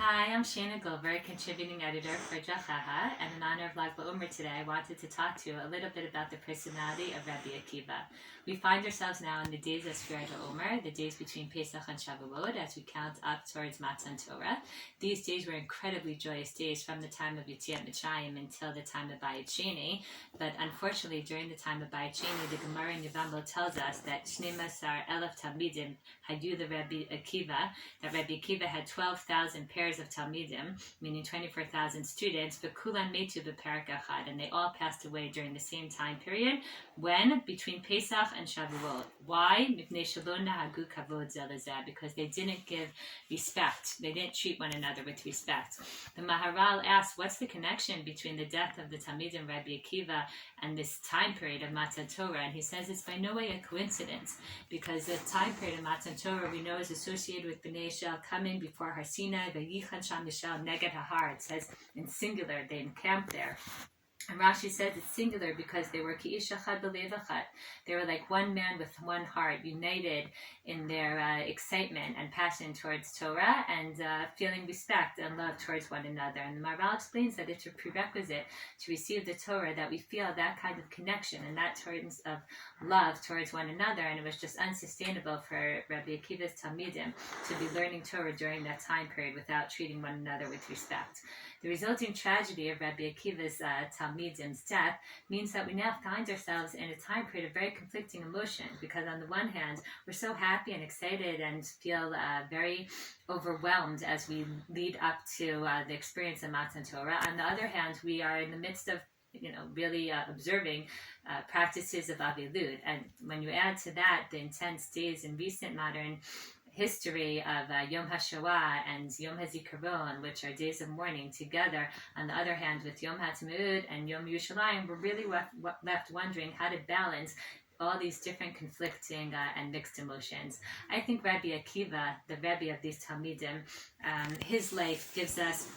Hi, I'm Shayna Goldberg, contributing editor for Deracheha, and in honor of Lag BaOmer today, I wanted to talk to you a little bit about the personality of Rabbi Akiva. We find ourselves now in the days of Shiur Omer, the days between Pesach and Shavuot, as we count up towards Matan Torah. These days were incredibly joyous days from the time of Yetziat Mitzrayim until the time of Bayit Sheni, but unfortunately during the time of Bayit Sheni, the Gemara in Yevamot tells us that 12,000 Talmidim hayu the Rabbi Akiva, that Rabbi Akiva had 12,000 pairs of Talmidim, meaning 24,000 students, but Kulan Metu b'Perek Achad, and they all passed away during the same time period, when? Between Pesach and Shavuot. Why? Because they didn't give respect. They didn't treat one another with respect. The Maharal asks, what's the connection between the death of the Talmidim Rabbi Akiva and this time period of Matan Torah? And he says it's by no way a coincidence, because the time period of Matan Torah we know is associated with Bnei Yisrael coming before Har Sinai, Vayichan Sham Yisrael Neged Hahar. It says in singular, they encamped there. And Rashi says it's singular because they were ki'ish achad b'lev achad. They were like one man with one heart, united in their excitement and passion towards Torah and feeling respect and love towards one another. And the Maharal explains that it's a prerequisite to receive the Torah that we feel that kind of connection and that terms of love towards one another. And it was just unsustainable for Rabbi Akiva's Talmidim to be learning Torah during that time period without treating one another with respect. The resulting tragedy of Rabbi Akiva's Talmidim's death means that we now find ourselves in a time period of very conflicting emotions, because on the one hand, we're so happy and excited and feel very overwhelmed as we lead up to the experience of Matan Torah. On the other hand, we are in the midst of really observing practices of Avilut. And when you add to that the intense days in recent modern history of Yom HaShoah and Yom HaZikaron, which are days of mourning together, on the other hand, with Yom HaTzmaut and Yom Yerushalayim, we're really left wondering how to balance all these different conflicting and mixed emotions. I think Rabbi Akiva, the Rebbe of these Talmidim, his life gives us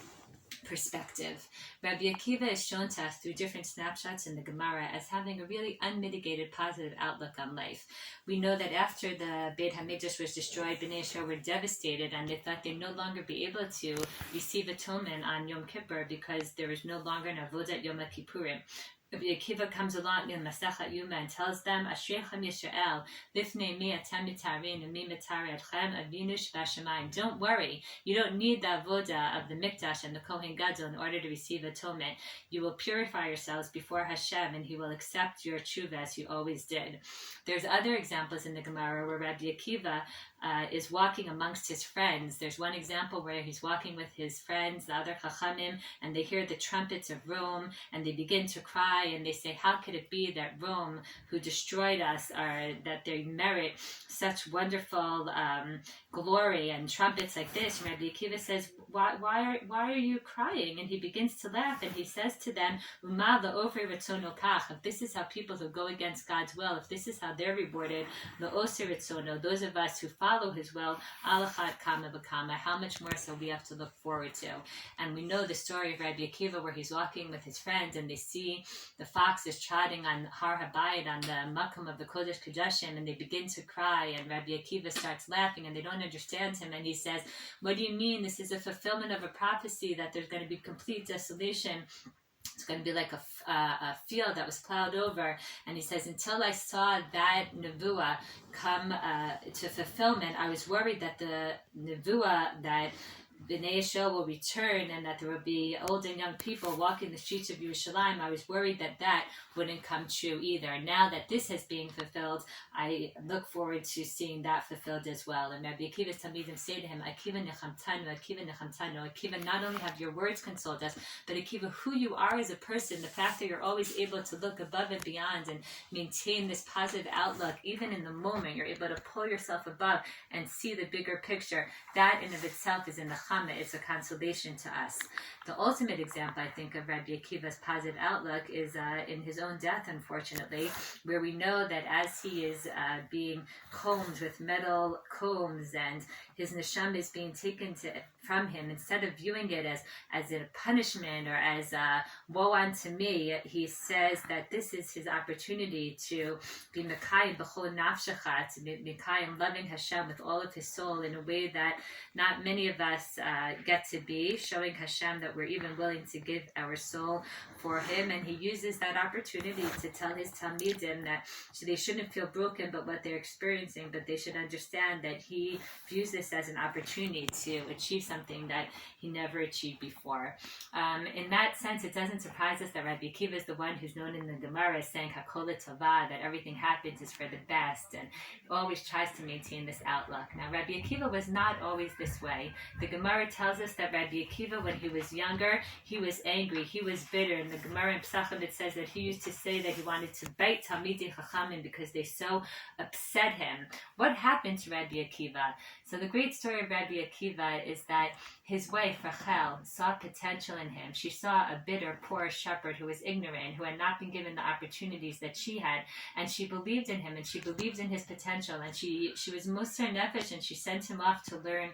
perspective. Rabbi Akiva is shown to us through different snapshots in the Gemara as having a really unmitigated positive outlook on life. We know that after the Beit HaMikdash was destroyed, Bnei Yisrael were devastated and they thought they'd no longer be able to receive atonement on Yom Kippur because there was no longer an avodat Yom Kippurim. Rabbi Akiva comes along in Masechet Yuma and tells them, Ashrechem Yisrael, Lifnei mi atem mitarin u'mi mitari adchem avinu shebashamayim. Don't worry, you don't need the avodah of the Mikdash and the Kohen Gadol in order to receive atonement. You will purify yourselves before Hashem and He will accept your tshuva as you always did. There's other examples in the Gemara where Rabbi Akiva is walking amongst his friends. There's one example where he's walking with his friends, the other Chachamim, and they hear the trumpets of Rome, and they begin to cry, and they say, how could it be that Rome, who destroyed us, that they merit such wonderful glory and trumpets like this? And Rabbi Akiva says, why are you crying? And he begins to laugh, and he says to them, if this is how people who go against God's will, if this is how they're rewarded, those of us who follow His will, alachat kama v'kama, how much more so we have to look forward to. And we know the story of Rabbi Akiva where he's walking with his friends and they see the foxes trotting on Har HaBayit, on the Makom of the Kodesh Kodashim, and they begin to cry, and Rabbi Akiva starts laughing and they don't understand him, and he says, what do you mean? This is a fulfillment of a prophecy that there's going to be complete desolation. It's going to be like a field that was plowed over. And he says, until I saw that nevuah come to fulfillment, I was worried that the nevuah that Bnei Yisrael will return and that there will be old and young people walking the streets of Yerushalayim. I was worried that that wouldn't come true either. Now that this is being fulfilled, I look forward to seeing that fulfilled as well. And Rabbi Akiva's Talmidim say to him, Akiva nechamtanu, Akiva nechamtanu. Akiva, not only have your words consoled us, but Akiva, who you are as a person, the fact that you're always able to look above and beyond and maintain this positive outlook, even in the moment, you're able to pull yourself above and see the bigger picture. That in of itself is in the it's a consolation to us. The ultimate example, I think, of Rabbi Akiva's positive outlook is in his own death, unfortunately, where we know that as he is being combed with metal combs and his neshama is being taken from him, instead of viewing it as a punishment or as woe unto me, he says that this is his opportunity to be Mekayim b'chol nafshecha, to be Mekayim loving Hashem with all of his soul in a way that not many of us get to be, showing Hashem that we're even willing to give our soul for Him. And He uses that opportunity to tell His Talmidim that they shouldn't feel broken but what they're experiencing, but they should understand that He views this as an opportunity to achieve something that He never achieved before. In that sense, it doesn't surprise us that Rabbi Akiva is the one who's known in the Gemara as saying Hakol Tova, that everything happens is for the best, and always tries to maintain this outlook. Now, Rabbi Akiva was not always this way. The Gemara tells us that Rabbi Akiva, when he was younger, he was angry, he was bitter. In the Gemara in Pesachim, it says that he used to say that he wanted to bite Talmidei Chachamim because they so upset him. What happened to Rabbi Akiva? So the great story of Rabbi Akiva is that his wife, Rachel, saw potential in him. She saw a bitter, poor shepherd who was ignorant, who had not been given the opportunities that she had, and she believed in him, and she believed in his potential, and she was Moser Nefesh, and she sent him off to learn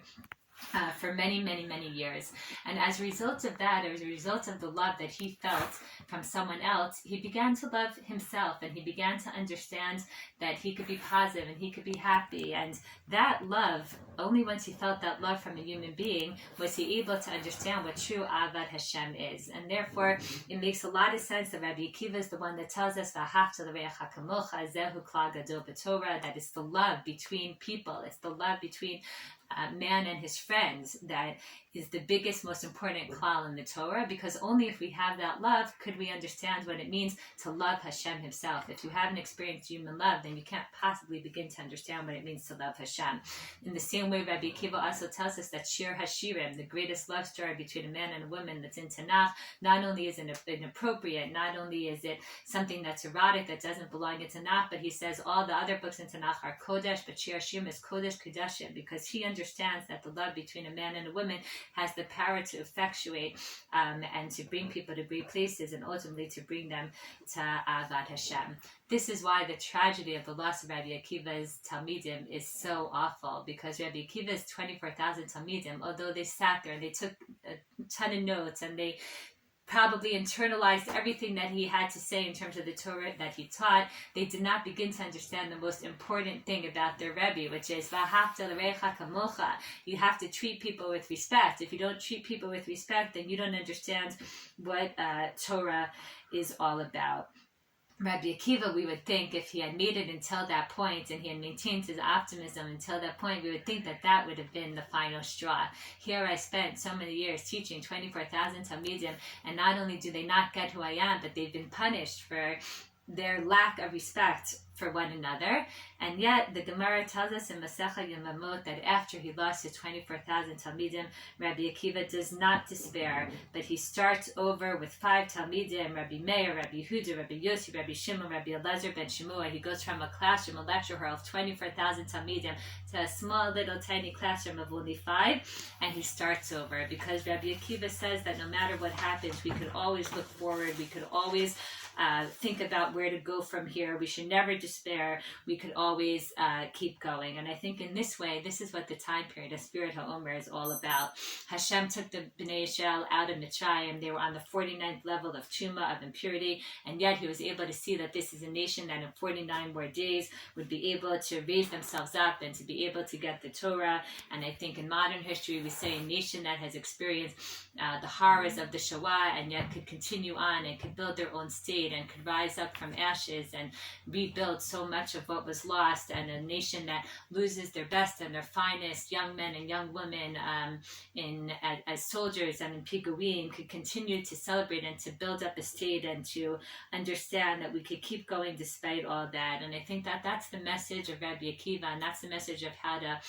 for many, many, many years. And as a result of that, as a result of the love that he felt from someone else, he began to love himself, and he began to understand that he could be positive and he could be happy. And that love, only once he felt that love from a human being, was he able to understand what true Ahavat Hashem is. And therefore, it makes a lot of sense that Rabbi Akiva is the one that tells us V'ahavta l'reacha kamocha, zehu klal gadol b'Torah, that it's the love between people, it's the love between man and his friends that is the biggest, most important klal in the Torah, because only if we have that love could we understand what it means to love Hashem Himself. If you haven't experienced human love, then you can't possibly begin to understand what it means to love Hashem. In the same way, Rabbi Akiva also tells us that shiur hashirim, the greatest love story between a man and a woman that's in Tanakh, not only is it inappropriate, not only is it something that's erotic, that doesn't belong in Tanakh, but he says all the other books in Tanakh are kodesh, but shiur hashirim is kodesh kodeshim, because he understands that the love between a man and a woman has the power to effectuate and to bring people to great places, and ultimately to bring them to Ahavat Hashem. This is why the tragedy of the loss of Rabbi Akiva's Talmidim is so awful, because Rabbi Akiva's 24,000 Talmidim, although they sat there and they took a ton of notes and they probably internalized everything that he had to say in terms of the Torah that he taught, they did not begin to understand the most important thing about their Rebbe, which is V'ahavta l'reacha kamocha. You have to treat people with respect. If you don't treat people with respect, then you don't understand what Torah is all about. Rabbi Akiva, we would think, if he had made it until that point and he had maintained his optimism until that point, we would think that that would have been the final straw. Here I spent so many years teaching 24,000 Talmidim, and not only do they not get who I am, but they've been punished for their lack of respect for one another. And yet the Gemara tells us in Masechah Yemamot that after he lost his 24,000 Talmidim, Rabbi Akiva does not despair, but he starts over with 5 Talmidim, Rabbi Meir, Rabbi Yehuda, Rabbi Yossi, Rabbi Shimon, Rabbi Elazar ben Shemua. He goes from a classroom, a lecture hall of 24,000 Talmidim to a small little tiny classroom of only 5, and he starts over, because Rabbi Akiva says that no matter what happens, we could always look forward, we could always think about where to go from here. We should never despair. We could always keep going. And I think in this way, this is what the time period of Spirit HaOmer is all about. Hashem took the Bnei Yisrael out of Mitzrayim. They were on the 49th level of Tumah, of impurity, and yet he was able to see that this is a nation that in 49 more days would be able to raise themselves up and to be able to get the Torah. And I think in modern history, we say a nation that has experienced the horrors of the Shoah and yet could continue on and could build their own state and could rise up from ashes and rebuild so much of what was lost, and a nation that loses their best and their finest young men and young women as soldiers and in Piguim could continue to celebrate and to build up a state and to understand that we could keep going despite all that. And I think that that's the message of Rabbi Akiva, and that's the message of how to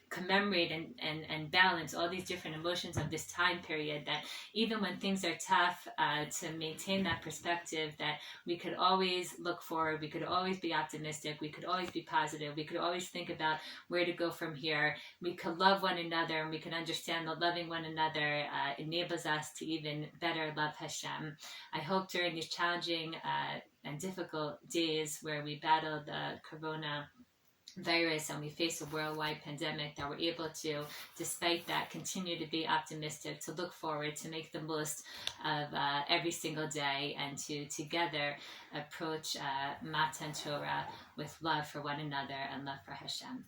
commemorate and balance all these different emotions of this time period, that even when things are tough, to maintain that perspective that we could always look forward, we could always be optimistic, we could always be positive, we could always think about where to go from here, we could love one another, and we can understand that loving one another enables us to even better love Hashem. I hope during these challenging and difficult days where we battle the corona virus and we face a worldwide pandemic, that we're able to, despite that, continue to be optimistic, to look forward, to make the most of every single day, and to together approach Matan Torah with love for one another and love for Hashem.